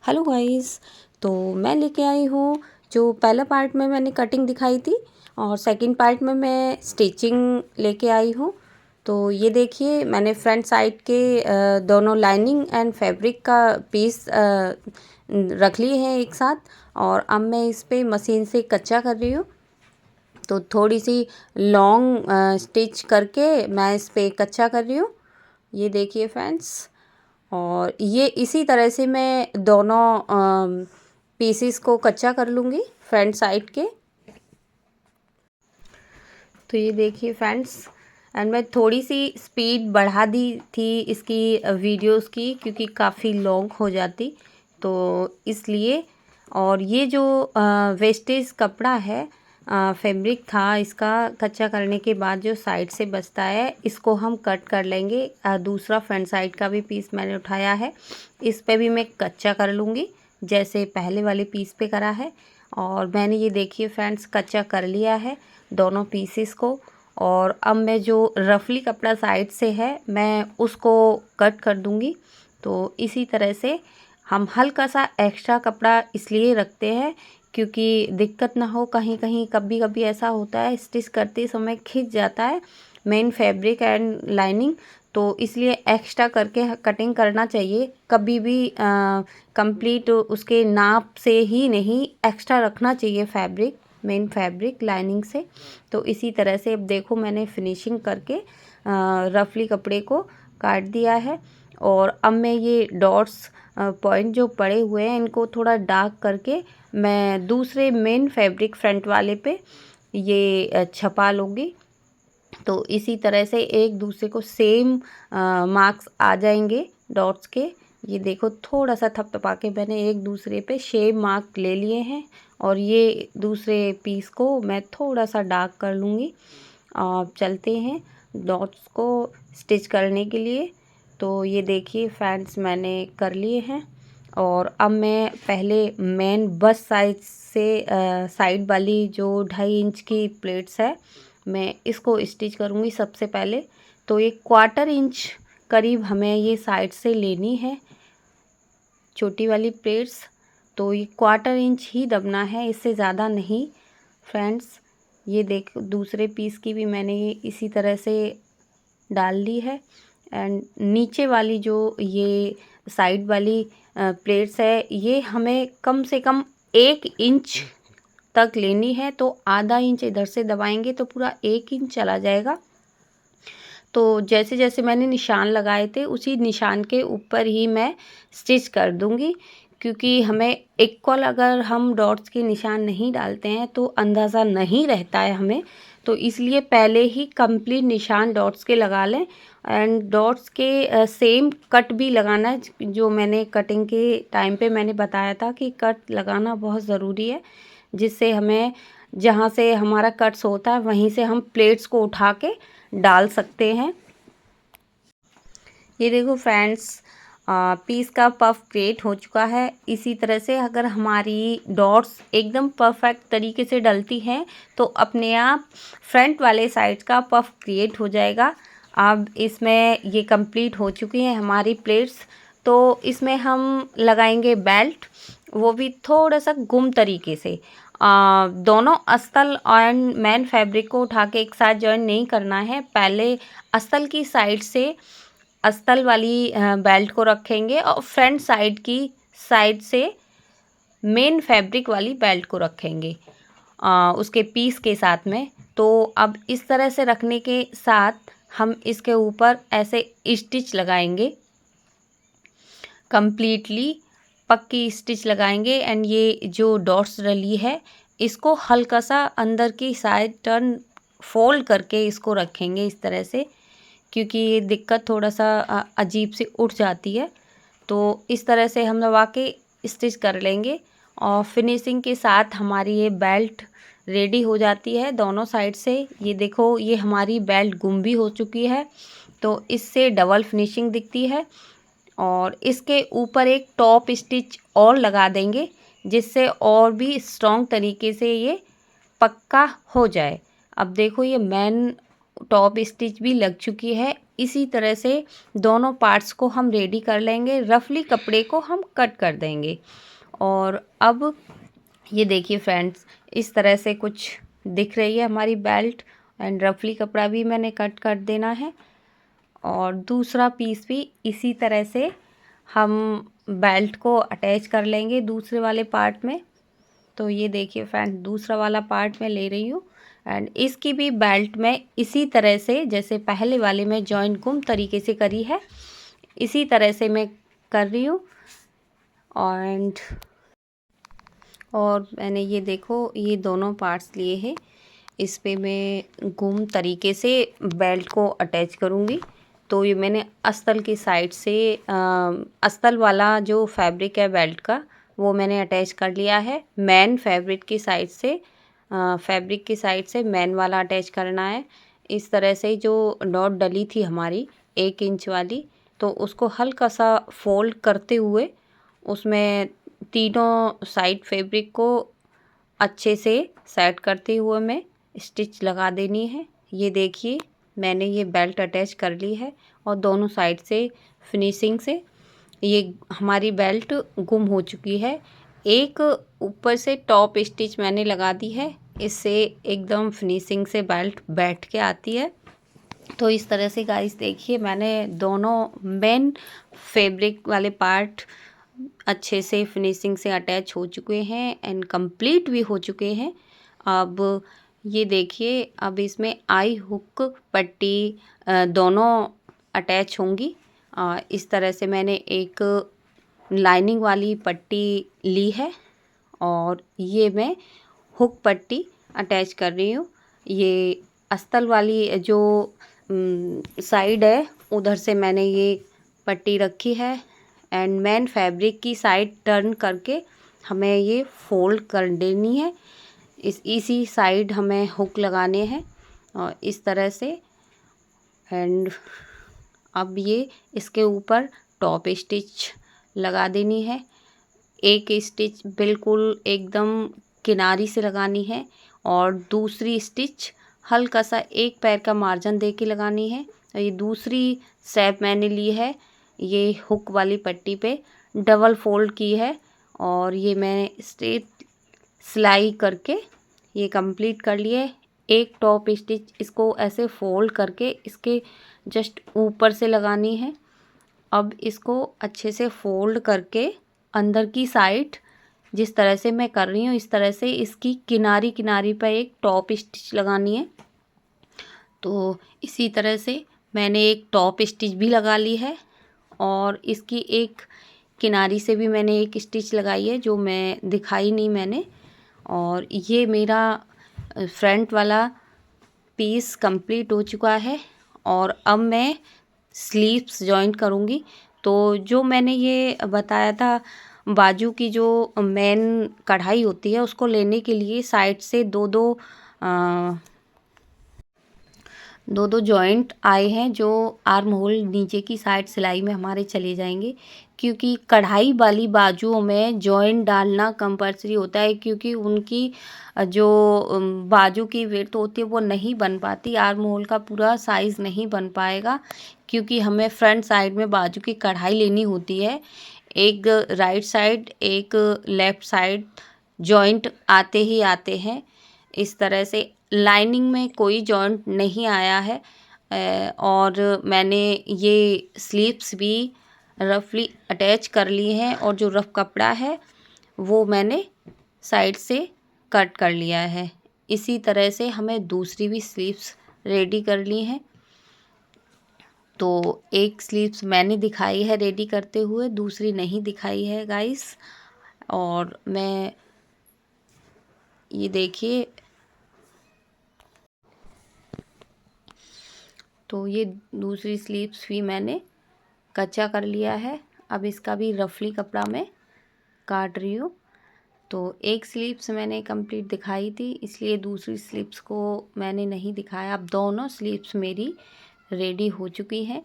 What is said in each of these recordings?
Hello guys. तो मैं लेके आई हूँ, जो पहला पार्ट में मैंने कटिंग दिखाई थी और सेकंड पार्ट में मैं स्टिचिंग लेके आई हूँ। तो ये देखिए, मैंने फ्रंट साइड के दोनों लाइनिंग एंड फैब्रिक का पीस रख लिए हैं एक साथ, और अब मैं इस पे मशीन से कच्चा कर रही हूँ। तो थोड़ी सी लॉन्ग स्टिच करके मैं इस पे कच्चा कर रही हूँ। ये देखिए फ्रेंड्स, और ये इसी तरह से मैं दोनों पीसीस को कच्चा कर लूँगी फ्रंट साइड के। तो ये देखिए फ्रेंड्स, एंड मैं थोड़ी सी स्पीड बढ़ा दी थी इसकी वीडियोस की, क्योंकि काफ़ी लॉन्ग हो जाती तो इसलिए। और ये जो वेस्टेज कपड़ा है, फैब्रिक था, इसका कच्चा करने के बाद जो साइड से बचता है इसको हम कट कर लेंगे। दूसरा फ्रंट साइड का भी पीस मैंने उठाया है, इस पे भी मैं कच्चा कर लूँगी जैसे पहले वाले पीस पे करा है। और मैंने ये देखिए फ्रेंड्स कच्चा कर लिया है दोनों पीसेस को। और अब मैं जो रफली कपड़ा साइड से है मैं उसको कट कर दूँगी। तो इसी तरह से हम हल्का सा एक्स्ट्रा कपड़ा इसलिए रखते हैं क्योंकि दिक्कत ना हो, कहीं कहीं कभी कभी ऐसा होता है स्टिच करते समय खिंच जाता है मेन फैब्रिक एंड लाइनिंग। तो इसलिए एक्स्ट्रा करके कटिंग करना चाहिए, कभी भी कंप्लीट उसके नाप से ही नहीं, एक्स्ट्रा रखना चाहिए फैब्रिक, मेन फैब्रिक लाइनिंग से। तो इसी तरह से अब देखो मैंने फिनिशिंग करके रफली कपड़े को काट दिया है। और अब मैं ये डॉट्स पॉइंट जो पड़े हुए हैं इनको थोड़ा डार्क करके मैं दूसरे मेन फैब्रिक फ्रंट वाले पे ये छपा लूँगी। तो इसी तरह से एक दूसरे को सेम मार्क्स आ जाएंगे डॉट्स के। ये देखो थोड़ा सा थपथपा के मैंने एक दूसरे पे शेप मार्क ले लिए हैं, और ये दूसरे पीस को मैं थोड़ा सा डार्क कर लूँगी। अब चलते हैं डॉट्स को स्टिच करने के लिए। तो ये देखिए फ्रेंड्स मैंने कर लिए हैं, और अब मैं पहले मेन बस साइड से साइड वाली जो 2.5 इंच की प्लेट्स है मैं इसको स्टिच करूँगी सबसे पहले। तो ये 1/4 इंच करीब हमें ये साइड से लेनी है छोटी वाली प्लेट्स। तो ये 1/4 इंच ही दबना है, इससे ज़्यादा नहीं फ्रेंड्स। ये देख दूसरे पीस की भी मैंने ये इसी तरह से डाल ली है। एंड नीचे वाली जो ये साइड वाली प्लेट्स है ये हमें कम से कम 1 इंच तक लेनी है। तो आधा इंच इधर से दबाएंगे तो पूरा 1 इंच चला जाएगा। तो जैसे जैसे मैंने निशान लगाए थे उसी निशान के ऊपर ही मैं स्टिच कर दूंगी, क्योंकि हमें इक्वल अगर हम डॉट्स के निशान नहीं डालते हैं तो अंदाज़ा नहीं रहता है हमें। तो इसलिए पहले ही कंप्लीट निशान डॉट्स के लगा लें। एंड डॉट्स के सेम कट भी लगाना है, जो मैंने कटिंग के टाइम पे मैंने बताया था कि कट लगाना बहुत ज़रूरी है, जिससे हमें जहाँ से हमारा कट्स होता है वहीं से हम प्लेट्स को उठा के डाल सकते हैं। ये देखो फ्रेंड्स, पीस का पफ क्रिएट हो चुका है। इसी तरह से अगर हमारी डॉट्स एकदम परफेक्ट तरीके से डलती हैं तो अपने आप फ्रंट वाले साइड का पफ क्रिएट हो जाएगा। अब इसमें ये कंप्लीट हो चुकी है हमारी प्लेट्स। तो इसमें हम लगाएंगे बेल्ट, वो भी थोड़ा सा गुम तरीके से। दोनों अस्तर और मेन फैब्रिक को उठा के एक साथ जॉइन नहीं करना है। पहले अस्तर की साइड से अस्तर वाली बेल्ट को रखेंगे और फ्रंट साइड की साइड से मेन फैब्रिक वाली बेल्ट को रखेंगे उसके पीस के साथ में। तो अब इस तरह से रखने के साथ हम इसके ऊपर ऐसे स्टिच लगाएंगे, कंप्लीटली पक्की स्टिच लगाएंगे। एंड ये जो डॉट्स डली है इसको हल्का सा अंदर की साइड टर्न फोल्ड करके इसको रखेंगे इस तरह से, क्योंकि ये दिक्कत थोड़ा सा अजीब से उठ जाती है। तो इस तरह से हम दबा के स्टिच कर लेंगे और फिनिशिंग के साथ हमारी ये बेल्ट रेडी हो जाती है दोनों साइड से। ये देखो ये हमारी बेल्ट गुम भी हो चुकी है, तो इससे डबल फिनिशिंग दिखती है। और इसके ऊपर एक टॉप स्टिच और लगा देंगे, जिससे और भी स्ट्रॉन्ग तरीके से ये पक्का हो जाए। अब देखो ये मेन टॉप स्टिच भी लग चुकी है, इसी तरह से दोनों पार्ट्स को हम रेडी कर लेंगे। रफली कपड़े को हम कट कर देंगे। और अब ये देखिए फ्रेंड्स, इस तरह से कुछ दिख रही है हमारी बेल्ट। एंड रफली कपड़ा भी मैंने कट कर देना है। और दूसरा पीस भी इसी तरह से हम बेल्ट को अटैच कर लेंगे दूसरे वाले पार्ट में। तो ये देखिए फ्रेंड, दूसरा वाला पार्ट मैं ले रही हूँ। एंड इसकी भी बेल्ट में इसी तरह से, जैसे पहले वाले में जॉइंट गुम तरीके से करी है, इसी तरह से मैं कर रही हूँ। और मैंने ये देखो, ये दोनों पार्ट्स लिए हैं। इस पे मैं गुम तरीके से बेल्ट को अटैच करूँगी। तो ये मैंने अस्तर की साइड से अस्तर वाला जो फैब्रिक है बेल्ट का, वो मैंने अटैच कर लिया है। मैन फैब्रिक की साइड से मैन वाला अटैच करना है। इस तरह से जो डॉट डली थी हमारी 1 इंच वाली, तो उसको हल्का सा फोल्ड करते हुए उसमें तीनों साइड फैब्रिक को अच्छे से सेट करते हुए मैं स्टिच लगा देनी है। ये देखिए, मैंने ये बेल्ट अटैच कर ली है और दोनों साइड से फिनिशिंग से ये हमारी बेल्ट गुम हो चुकी है। एक ऊपर से टॉप स्टिच मैंने लगा दी है, इससे एकदम फिनिशिंग से बेल्ट बैठ के आती है। तो इस तरह से गाइस देखिए, मैंने दोनों मेन फैब्रिक वाले पार्ट अच्छे से फिनिशिंग से अटैच हो चुके हैं एंड कंप्लीट भी हो चुके हैं। अब ये देखिए, अब इसमें आई हुक पट्टी दोनों अटैच होंगी। इस तरह से मैंने एक लाइनिंग वाली पट्टी ली है और ये मैं हुक पट्टी अटैच कर रही हूँ। ये अस्तर वाली जो साइड है, उधर से मैंने ये पट्टी रखी है। एंड मेन फैब्रिक की साइड टर्न करके हमें ये फोल्ड कर देनी है। इसी साइड हमें हुक लगाने हैं और इस तरह से। एंड अब ये इसके ऊपर टॉप स्टिच लगा देनी है। एक स्टिच बिल्कुल एकदम किनारी से लगानी है और दूसरी स्टिच हल्का सा एक पैर का मार्जिन दे के लगानी है। और ये दूसरी शेप मैंने ली है, ये हुक वाली पट्टी पे डबल फोल्ड की है और ये मैंने स्ट्रेट सिलाई करके ये कंप्लीट कर लिए। एक टॉप स्टिच इसको ऐसे फोल्ड करके इसके जस्ट ऊपर से लगानी है। अब इसको अच्छे से फोल्ड करके अंदर की साइड जिस तरह से मैं कर रही हूँ, इस तरह से इसकी किनारी किनारी पर एक टॉप स्टिच लगानी है। तो इसी तरह से मैंने एक टॉप स्टिच भी लगा ली है और इसकी एक किनारी से भी मैंने एक स्टिच लगाई है, जो मैं दिखाई नहीं मैंने। और ये मेरा फ्रंट वाला पीस कंप्लीट हो चुका है और अब मैं स्लीव्स जॉइंट करूँगी। तो जो मैंने ये बताया था, बाजू की जो मेन कढ़ाई होती है, उसको लेने के लिए साइड से दो दो जॉइंट आए हैं, जो आर्म होल नीचे की साइड सिलाई में हमारे चले जाएंगे। क्योंकि कढ़ाई वाली बाजुओं में जॉइंट डालना कंपल्सरी होता है, क्योंकि उनकी जो बाजू की विड्थ होती है वो नहीं बन पाती, आर्म होल का पूरा साइज़ नहीं बन पाएगा। क्योंकि हमें फ्रंट साइड में बाजू की कढ़ाई लेनी होती है, एक राइट साइड एक लेफ़्ट साइड जॉइंट आते ही आते हैं। इस तरह से लाइनिंग में कोई जॉइंट नहीं आया है। और मैंने ये स्लीव्स भी रफली अटैच कर ली हैं और जो रफ कपड़ा है वो मैंने साइड से कट कर लिया है। इसी तरह से हमें दूसरी भी स्लीव्स रेडी कर ली हैं। तो एक स्लीव्स मैंने दिखाई है रेडी करते हुए, दूसरी नहीं दिखाई है गाइस। और मैं ये देखिए, तो ये दूसरी स्लीव्स भी मैंने कच्चा कर लिया है। अब इसका भी रफली कपड़ा मैं काट रही हूँ। तो एक स्लीव्स मैंने कंप्लीट दिखाई थी, इसलिए दूसरी स्लीव्स को मैंने नहीं दिखाया। अब दोनों स्लीव्स मेरी रेडी हो चुकी हैं।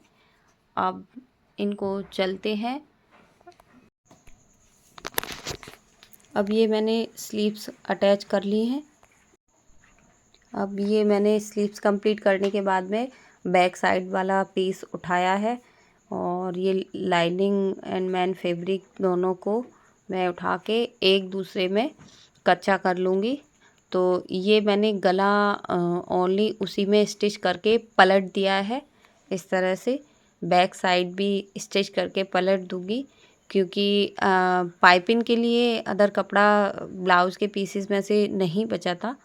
अब इनको चलते हैं। अब ये मैंने स्लीव्स अटैच कर ली हैं। अब ये मैंने स्लीव्स कंप्लीट करने के बाद में बैक साइड वाला पीस उठाया है और ये लाइनिंग एंड मैन फैब्रिक दोनों को मैं उठा के एक दूसरे में कच्चा कर लूँगी। तो ये मैंने गला ओनली उसी में स्टिच करके पलट दिया है। इस तरह से बैक साइड भी स्टिच करके पलट दूँगी, क्योंकि पाइपिंग के लिए अदर कपड़ा ब्लाउज़ के पीसेस में से नहीं बचा था।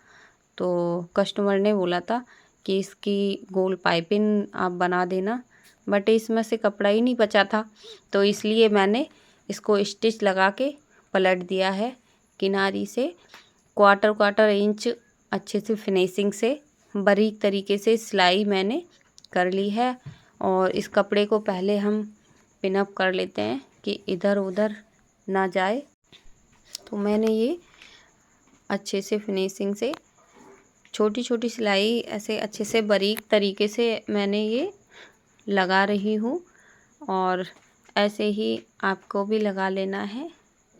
तो कस्टमर ने बोला था कि इसकी गोल पाइपिंग आप बना देना, बट इसमें से कपड़ा ही नहीं बचा था, तो इसलिए मैंने इसको स्टिच लगा के पलट दिया है। किनारी से क्वार्टर इंच अच्छे से फिनिशिंग से बारीक तरीके से सिलाई मैंने कर ली है। और इस कपड़े को पहले हम पिनअप कर लेते हैं कि इधर उधर ना जाए। तो मैंने ये अच्छे से फिनिशिंग से छोटी छोटी सिलाई ऐसे अच्छे से बारीक तरीके से मैंने ये लगा रही हूँ, और ऐसे ही आपको भी लगा लेना है।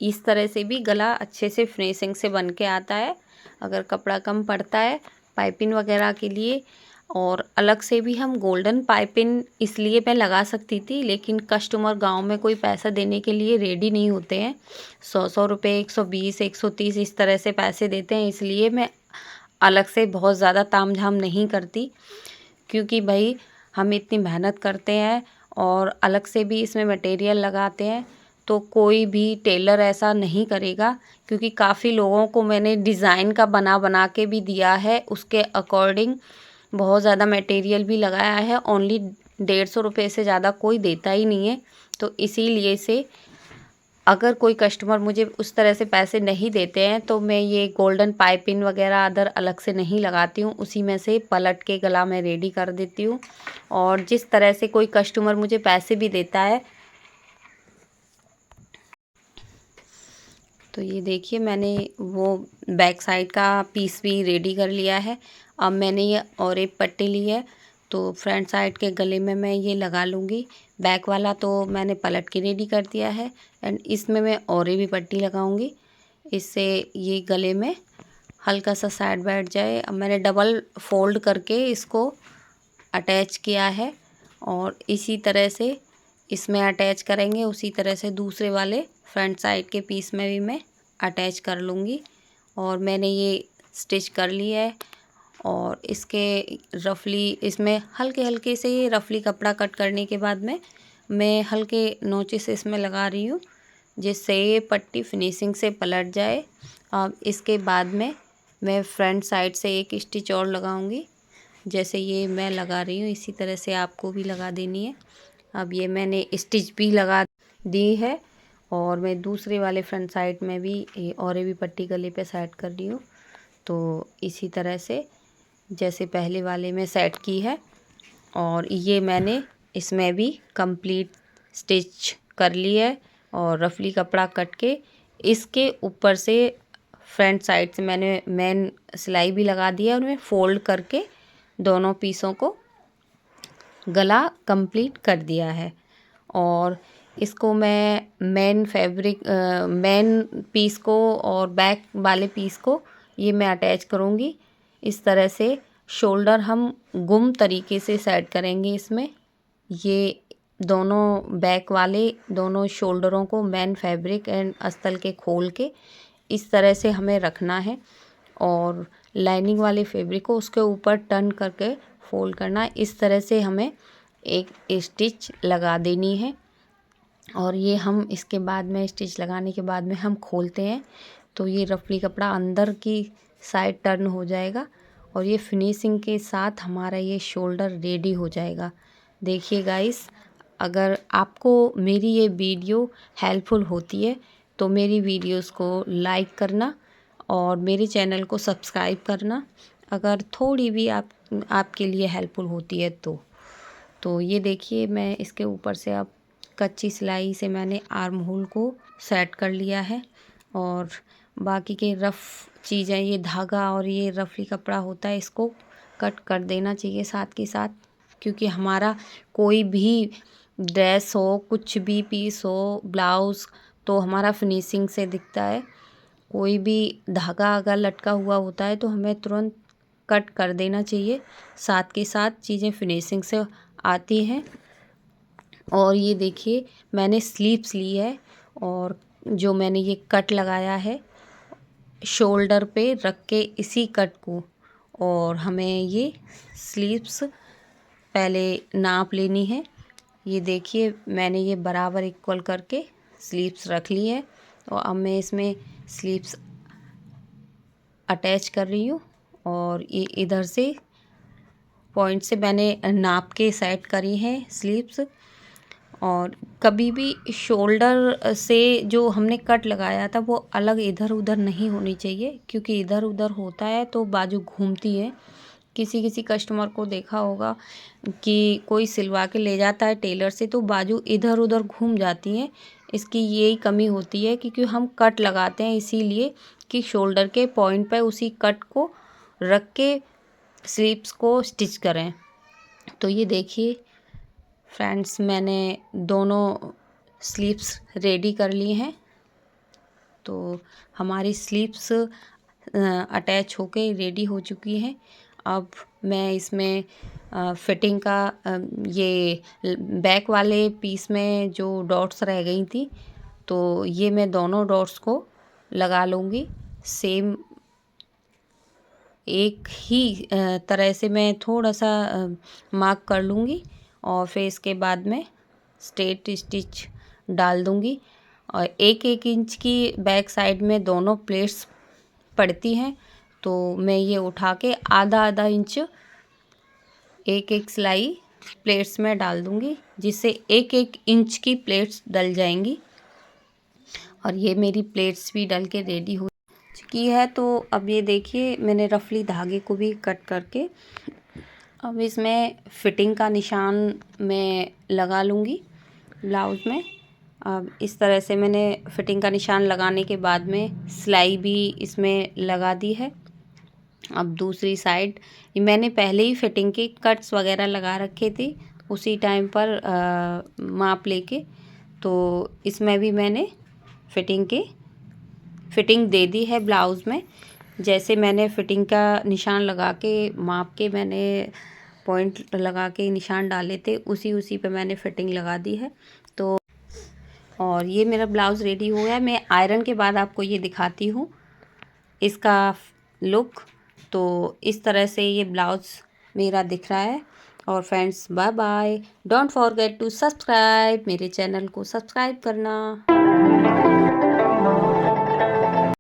इस तरह से भी गला अच्छे से फिनिशिंग से बन के आता है। अगर कपड़ा कम पड़ता है पाइपिंग वगैरह के लिए, और अलग से भी हम गोल्डन पाइपिंग इसलिए मैं लगा सकती थी, लेकिन कस्टमर गांव में कोई पैसा देने के लिए रेडी नहीं होते हैं। 100 रुपये, 120, 130 इस तरह से पैसे देते हैं, इसलिए मैं अलग से बहुत ज़्यादा तामझाम नहीं करती, क्योंकि भाई हम इतनी मेहनत करते हैं और अलग से भी इसमें मटेरियल लगाते हैं, तो कोई भी टेलर ऐसा नहीं करेगा। क्योंकि काफ़ी लोगों को मैंने डिज़ाइन का बना के भी दिया है, उसके अकॉर्डिंग बहुत ज़्यादा मटेरियल भी लगाया है। ओनली 150 रुपये से ज़्यादा कोई देता ही नहीं है। तो इसीलिए से अगर कोई कस्टमर मुझे उस तरह से पैसे नहीं देते हैं, तो मैं ये गोल्डन पाइपिंग वगैरह अदर अलग से नहीं लगाती हूँ, उसी में से पलट के गला मैं रेडी कर देती हूँ। और जिस तरह से कोई कस्टमर मुझे पैसे भी देता है, तो ये देखिए मैंने वो बैक साइड का पीस भी रेडी कर लिया है। अब मैंने ये और एक पट्टी ली है, तो फ्रंट साइड के गले में मैं ये लगा लूँगी। बैक वाला तो मैंने पलट के रेडी कर दिया है, एंड इसमें मैं और भी पट्टी लगाऊंगी, इससे ये गले में हल्का सा साइड बैठ जाए। अब मैंने डबल फोल्ड करके इसको अटैच किया है, और इसी तरह से इसमें अटैच करेंगे, उसी तरह से दूसरे वाले फ्रंट साइड के पीस में भी मैं अटैच कर लूँगी। और मैंने ये स्टिच कर लिया है, और इसके रफली इसमें हल्के हल्के से ये रफली कपड़ा कट करने के बाद में मैं हल्के नोचेस इसमें लगा रही हूँ, जिससे ये पट्टी फिनिशिंग से पलट जाए। अब इसके बाद में मैं फ्रंट साइड से एक स्टिच और लगाऊंगी, जैसे ये मैं लगा रही हूँ इसी तरह से आपको भी लगा देनी है। अब ये मैंने स्टिच भी लगा दी है, और मैं दूसरे वाले फ्रंट साइड में भी और भी पट्टी गले पे सेट कर रही हूँ। तो इसी तरह से जैसे पहले वाले में सेट की है, और ये मैंने इसमें भी कंप्लीट स्टिच कर ली है। और रफली कपड़ा कट के इसके ऊपर से फ्रंट साइड से मैंने मेन सिलाई भी लगा दी है, और मैं फोल्ड करके दोनों पीसों को गला कंप्लीट कर दिया है। और इसको मैं मेन पीस को और बैक वाले पीस को ये मैं अटैच करूँगी। इस तरह से शोल्डर हम गुम तरीके से सेट करेंगे इसमें। ये दोनों बैक वाले दोनों शोल्डरों को मेन फैब्रिक एंड अस्तर के खोल के इस तरह से हमें रखना है, और लाइनिंग वाले फैब्रिक को उसके ऊपर टर्न करके फोल्ड करना है। इस तरह से हमें एक स्टिच लगा देनी है। और ये हम इसके बाद में स्टिच लगाने के बाद में हम खोलते हैं, तो ये रफली कपड़ा अंदर की साइड टर्न हो जाएगा, और ये फिनिशिंग के साथ हमारा ये शोल्डर रेडी हो जाएगा। देखिए गाइस, अगर आपको मेरी ये वीडियो हेल्पफुल होती है तो मेरी वीडियोस को लाइक करना और मेरे चैनल को सब्सक्राइब करना, अगर थोड़ी भी आपके लिए हेल्पफुल होती है तो ये देखिए मैं इसके ऊपर से अब कच्ची सिलाई से मैंने आर्म होल को सेट कर लिया है, और बाकी के रफ़ चीज़ें ये धागा और ये रफली कपड़ा होता है इसको कट कर देना चाहिए साथ के साथ, क्योंकि हमारा कोई भी ड्रेस हो, कुछ भी पीस हो, ब्लाउज़, तो हमारा फिनिशिंग से दिखता है। कोई भी धागा अगर लटका हुआ होता है तो हमें तुरंत कट कर देना चाहिए, साथ के साथ चीज़ें फिनिशिंग से आती हैं। और ये देखिए मैंने स्लीव्स ली है और जो मैंने ये कट लगाया है शोल्डर पे रख के इसी कट को, और हमें ये स्लीव्स पहले नाप लेनी है। ये देखिए मैंने ये बराबर इक्वल करके स्लीव्स रख ली है और अब मैं इसमें स्लीव्स अटैच कर रही हूँ और ये इधर से पॉइंट से मैंने नाप के सेट करी है स्लीव्स। और कभी भी शोल्डर से जो हमने कट लगाया था वो अलग इधर उधर नहीं होनी चाहिए, क्योंकि इधर उधर होता है तो बाजू घूमती है। किसी किसी कस्टमर को देखा होगा कि कोई सिलवा के ले जाता है टेलर से तो बाजू इधर उधर घूम जाती हैं। इसकी यही कमी होती है क्योंकि हम कट लगाते हैं इसीलिए कि शोल्डर के पॉइंट पर उसी कट को रख के स्लीव्स को स्टिच करें। तो ये देखिए फ्रेंड्स मैंने दोनों स्लीव्स रेडी कर ली हैं। तो हमारी स्लीव्स अटैच होके रेडी हो चुकी हैं। अब मैं इसमें फिटिंग का ये बैक वाले पीस में जो डॉट्स रह गई थी तो ये मैं दोनों डॉट्स को लगा लूँगी। सेम एक ही तरह से मैं थोड़ा सा मार्क कर लूँगी और फिर इसके बाद में स्ट्रेट स्टिच डाल दूँगी। और 1-1 इंच की बैक साइड में दोनों प्लेट्स पड़ती हैं तो मैं ये उठा के आधा इंच 1-1 सिलाई प्लेट्स में डाल दूँगी, जिससे 1-1 इंच की प्लेट्स डल जाएंगी। और ये मेरी प्लेट्स भी डल के रेडी हो चुकी है। तो अब ये देखिए मैंने रफली धागे को भी कट करके अब इसमें फिटिंग का निशान मैं लगा लूँगी ब्लाउज़ में। अब इस तरह से मैंने फिटिंग का निशान लगाने के बाद में सिलाई भी इसमें लगा दी है। अब दूसरी साइड मैंने पहले ही फिटिंग के कट्स वगैरह लगा रखे थे उसी टाइम पर माप लेके, तो इसमें भी मैंने फिटिंग दे दी है ब्लाउज़ में। जैसे मैंने फिटिंग का निशान लगा के माप के मैंने पॉइंट लगा के निशान डाले थे उसी पे मैंने फिटिंग लगा दी है। तो और ये मेरा ब्लाउज़ रेडी हो गया। मैं आयरन के बाद आपको ये दिखाती हूँ इसका लुक। तो इस तरह से ये ब्लाउज़ मेरा दिख रहा है। और friends bye bye, don't forget to subscribe, मेरे चैनल को सब्सक्राइब करना।